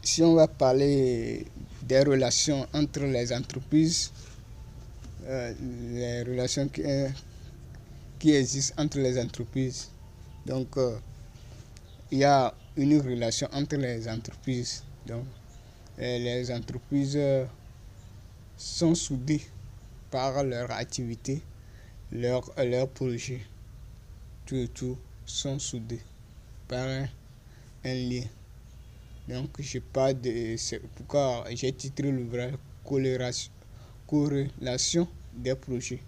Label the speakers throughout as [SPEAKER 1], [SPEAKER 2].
[SPEAKER 1] si on va parler des relations entre les entreprises, les relations qui existent entre les entreprises. Donc, il y a une relation entre les entreprises. Donc, les entreprises sont soudées par leur activité, leur projet. Tout sont soudés par un lien. Donc, je parle de. C'est pourquoi j'ai titré l'ouvrage Corrélation des projets.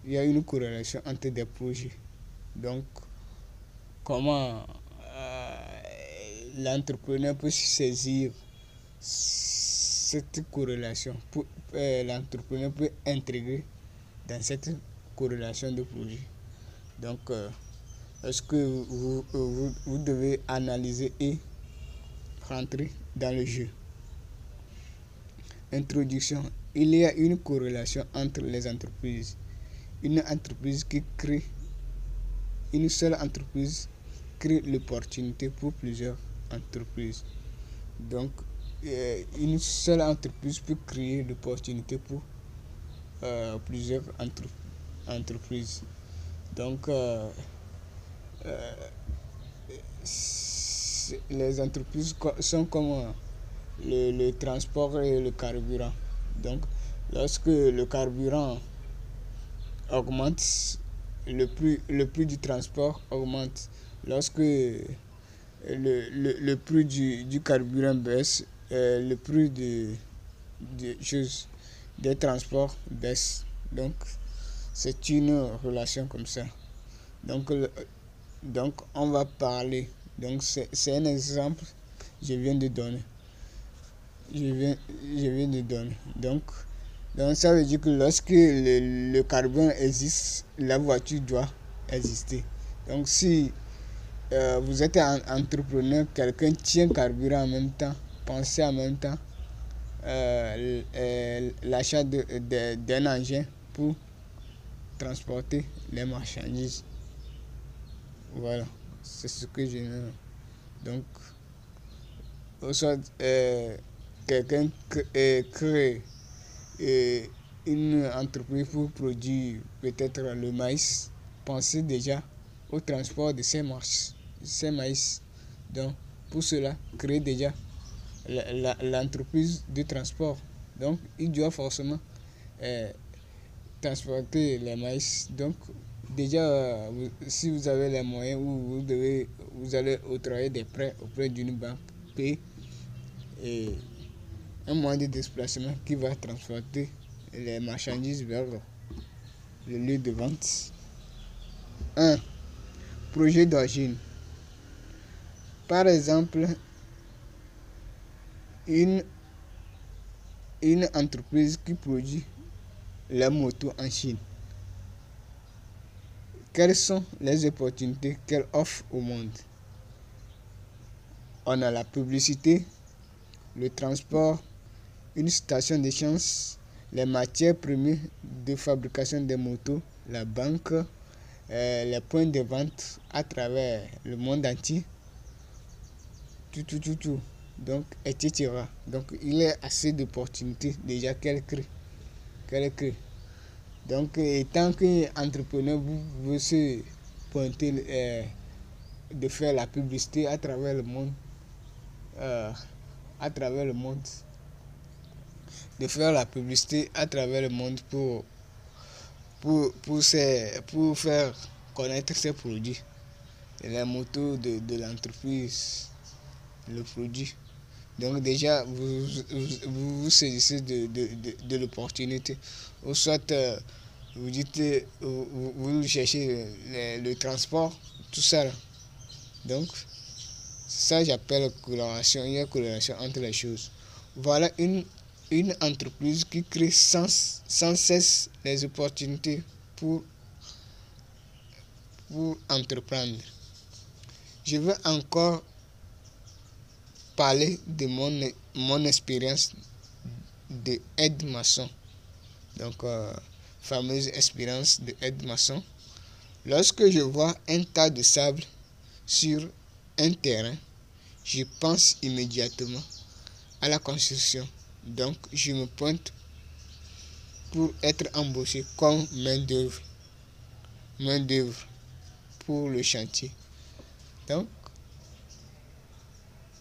[SPEAKER 1] Il y a une corrélation entre des projets. Donc, comment l'entrepreneur peut saisir cette corrélation, l'entrepreneur peut intégrer dans cette corrélation de projet. Donc, est-ce que vous devez analyser et rentrer dans le jeu. Introduction. Il y a une corrélation entre les entreprises. Une entreprise qui crée, une seule entreprise crée l'opportunité pour plusieurs entreprises. Donc, une seule entreprise peut créer l'opportunité pour plusieurs entreprises. Donc, les entreprises sont comme le transport et le carburant. Donc, lorsque le carburant augmente, le prix du transport augmente. Lorsque le prix du carburant baisse, le prix des transports baisse. Donc, c'est une relation comme ça. Donc on va parler. Donc, c'est un exemple que je viens de donner. Donc, ça veut dire que lorsque le carburant existe, la voiture doit exister. Donc, si vous êtes un entrepreneur, quelqu'un tient carburant en même temps, pensez en même temps l'achat d'un engin pour transporter les marchandises. Voilà, c'est ce que je veux. Donc, soit quelqu'un crée une entreprise pour produire peut-être le maïs, pensez déjà au transport de ces maïs. Donc, pour cela, créer déjà l'entreprise de transport. Donc, il doit forcément transporter les maïs. Donc, déjà, si vous avez les moyens, vous allez octroyer des prêts auprès d'une banque, payer un moyen de déplacement qui va transporter les marchandises vers le lieu de vente. 1. Projet d'origine. Par exemple, une entreprise qui produit la moto en Chine. Quelles sont les opportunités qu'elle offre au monde? On a la publicité, le transport, une station d'échange, les matières premières de fabrication des motos, la banque, les points de vente à travers le monde entier, tout. Donc, etc. Donc, il y a assez d'opportunités déjà qu'elle crée. Donc, tant qu'entrepreneur, vous pouvez se pointer de faire la publicité à travers le monde. De faire la publicité à travers le monde pour faire connaître ses produits. Et les motos de l'entreprise, le produit. Donc déjà, vous saisissez de l'opportunité. Ou soit, vous dites, vous cherchez le transport, tout ça. Donc, ça j'appelle corrélation. Il y a corrélation entre les choses. Voilà une entreprise qui crée sans cesse les opportunités pour entreprendre. Je veux encore parler de mon expérience de aide-maçon. Donc, fameuse expérience de aide-maçon. Lorsque je vois un tas de sable sur un terrain, je pense immédiatement à la construction. Donc, je me pointe pour être embauché comme main-d'œuvre pour le chantier. Donc,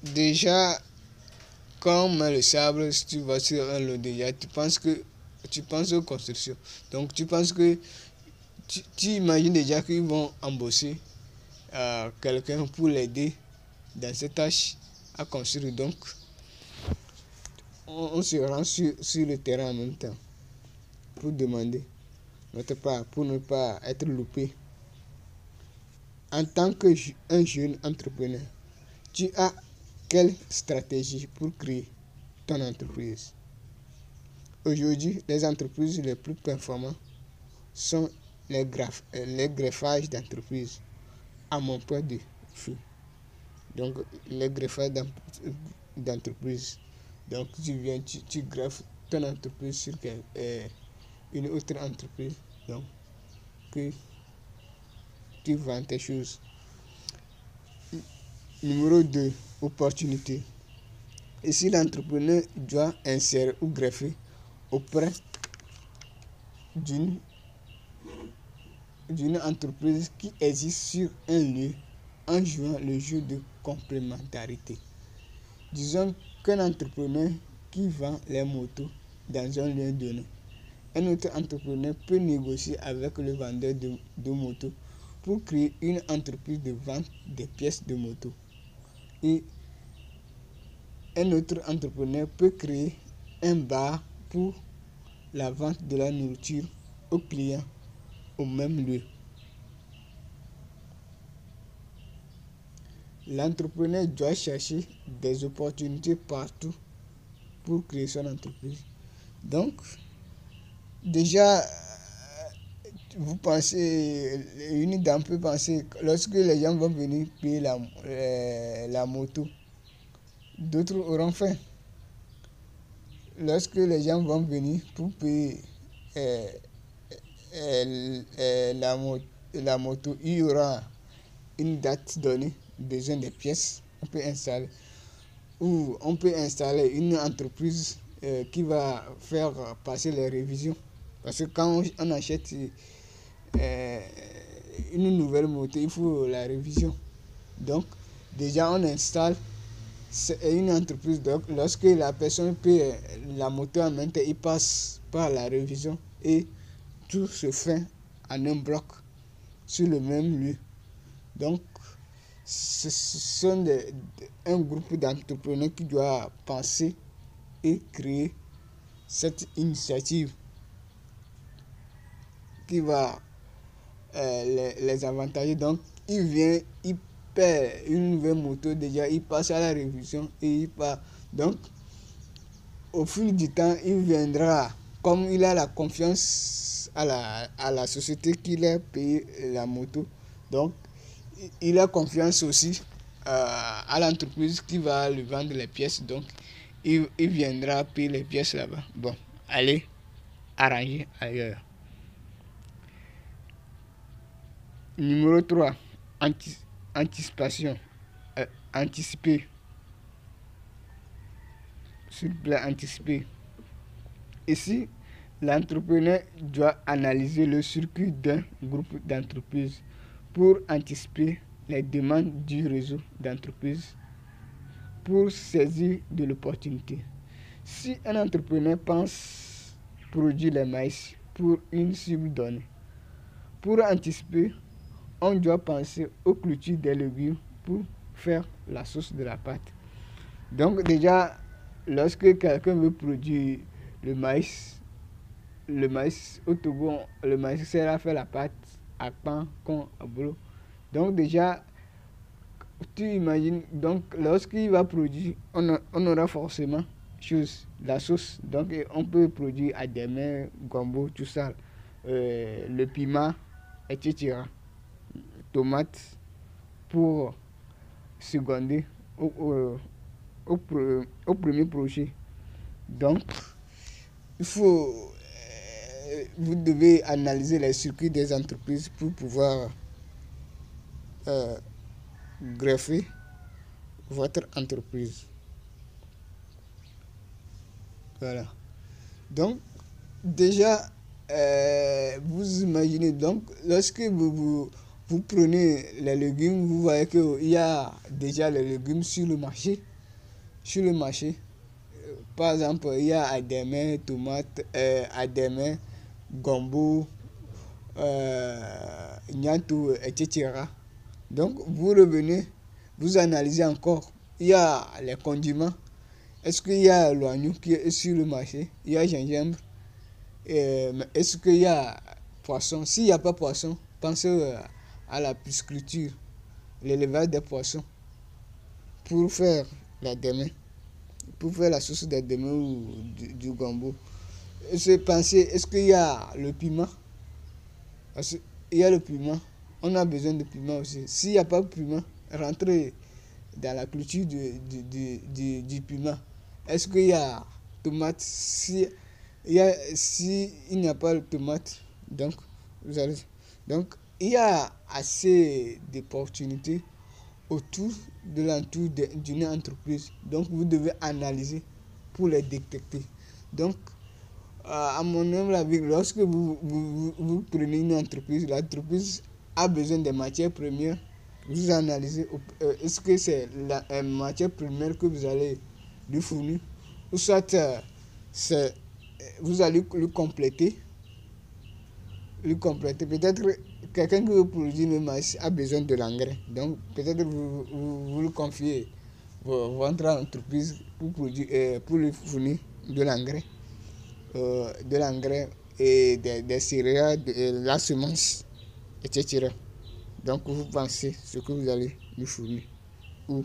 [SPEAKER 1] déjà, quand on met le sable, si tu vas sur un lot déjà, tu penses aux constructions. Donc, tu penses que tu imagines déjà qu'ils vont embaucher quelqu'un pour l'aider dans cette tâche à construire. Donc, on se rend sur le terrain en même temps pour demander notre part, pour ne pas être loupé. En tant qu'un jeune entrepreneur, tu as quelle stratégie pour créer ton entreprise? Aujourd'hui, les entreprises les plus performantes sont les greffages d'entreprises, à mon point de vue. Donc, les greffages d'entreprise. Donc, tu greffes ton entreprise sur une autre entreprise. Donc, que tu vends tes choses. Numéro 2, opportunité. Ici, l'entrepreneur doit insérer ou greffer auprès d'une entreprise qui existe sur un lieu en jouant le jeu de complémentarité. Disons qu'un entrepreneur qui vend les motos dans un lieu donné, un autre entrepreneur peut négocier avec le vendeur de motos pour créer une entreprise de vente des pièces de moto. Et un autre entrepreneur peut créer un bar pour la vente de la nourriture aux clients au même lieu. L'entrepreneur doit chercher des opportunités partout pour créer son entreprise. Donc, déjà, vous pensez, une dame peut penser, lorsque les gens vont venir payer la moto, d'autres auront faim. Lorsque les gens vont venir pour payer la moto, il y aura une date donnée, besoin des pièces, on peut installer. Ou on peut installer une entreprise qui va faire passer les révisions. Parce que quand on achète une nouvelle moto, il faut la révision. Donc, déjà, on installe une entreprise. Donc, lorsque la personne paye la moto en même temps, il passe par la révision et tout se fait en un bloc sur le même lieu. Donc, ce sont un groupe d'entrepreneurs qui doit penser et créer cette initiative qui va les avantager. Donc, il paie une nouvelle moto, déjà, il passe à la révision et il part. Donc, au fil du temps, il viendra, comme il a la confiance à la société qui a payé la moto. Donc, il a confiance aussi à l'entreprise qui va lui vendre les pièces. Donc, il viendra payer les pièces là-bas. Bon, allez, arranger ailleurs. Numéro 3, anticipation. Anticiper. Sur le plan anticipé. Ici, l'entrepreneur doit analyser le circuit d'un groupe d'entreprises pour anticiper les demandes du réseau d'entreprises pour saisir de l'opportunité. Si un entrepreneur pense produire le maïs pour une cible donnée, pour anticiper, on doit penser aux cultures des légumes pour faire la sauce de la pâte. Donc déjà, lorsque quelqu'un veut produire le maïs au Togo, le maïs sert à faire la pâte à pain, con, à boulot. Donc déjà, tu imagines, donc lorsqu'il va produire, on aura forcément la sauce. Donc on peut produire à des mains, gombo, tout ça, le piment, etc. Tomates pour seconder au premier projet. Donc, vous devez analyser les circuits des entreprises pour pouvoir greffer votre entreprise. Voilà. Donc, déjà, vous imaginez, donc, lorsque vous prenez les légumes, vous voyez qu'il y a déjà les légumes sur le marché. Sur le marché, par exemple, il y a adémé, tomate, adémé, gombo, nyantou, etc. Donc, vous revenez, vous analysez encore. Il y a les condiments. Est-ce qu'il y a l'oignon qui est sur le marché? Il y a gingembre. Est-ce qu'il y a poisson? S'il n'y a pas poisson, pensez à la pisciculture, l'élevage des poissons pour faire la demain, pour faire la sauce des demain ou du gombo. Est-ce qu'il y a le piment? Parce qu'il y a le piment, on a besoin de piment aussi. S'il n'y a pas de piment, rentrez dans la culture du piment. Est-ce qu'il y a tomate? Si il n'y a pas de tomate, donc vous allez. Donc il y a assez d'opportunités autour de l'entour d'une entreprise. Donc vous devez analyser pour les détecter. Donc à mon humble avis, lorsque vous prenez une entreprise, l'entreprise a besoin de matières premières. Vous analysez, est-ce que c'est la matière première que vous allez lui fournir, ou soit vous allez le compléter. Peut-être quelqu'un qui veut produire le maïs a besoin de l'engrais. Donc peut-être vous le confiez votre entreprise pour produire, pour lui fournir de l'engrais. Et des céréales, de la semence, etc. Donc vous pensez ce que vous allez lui fournir. Ou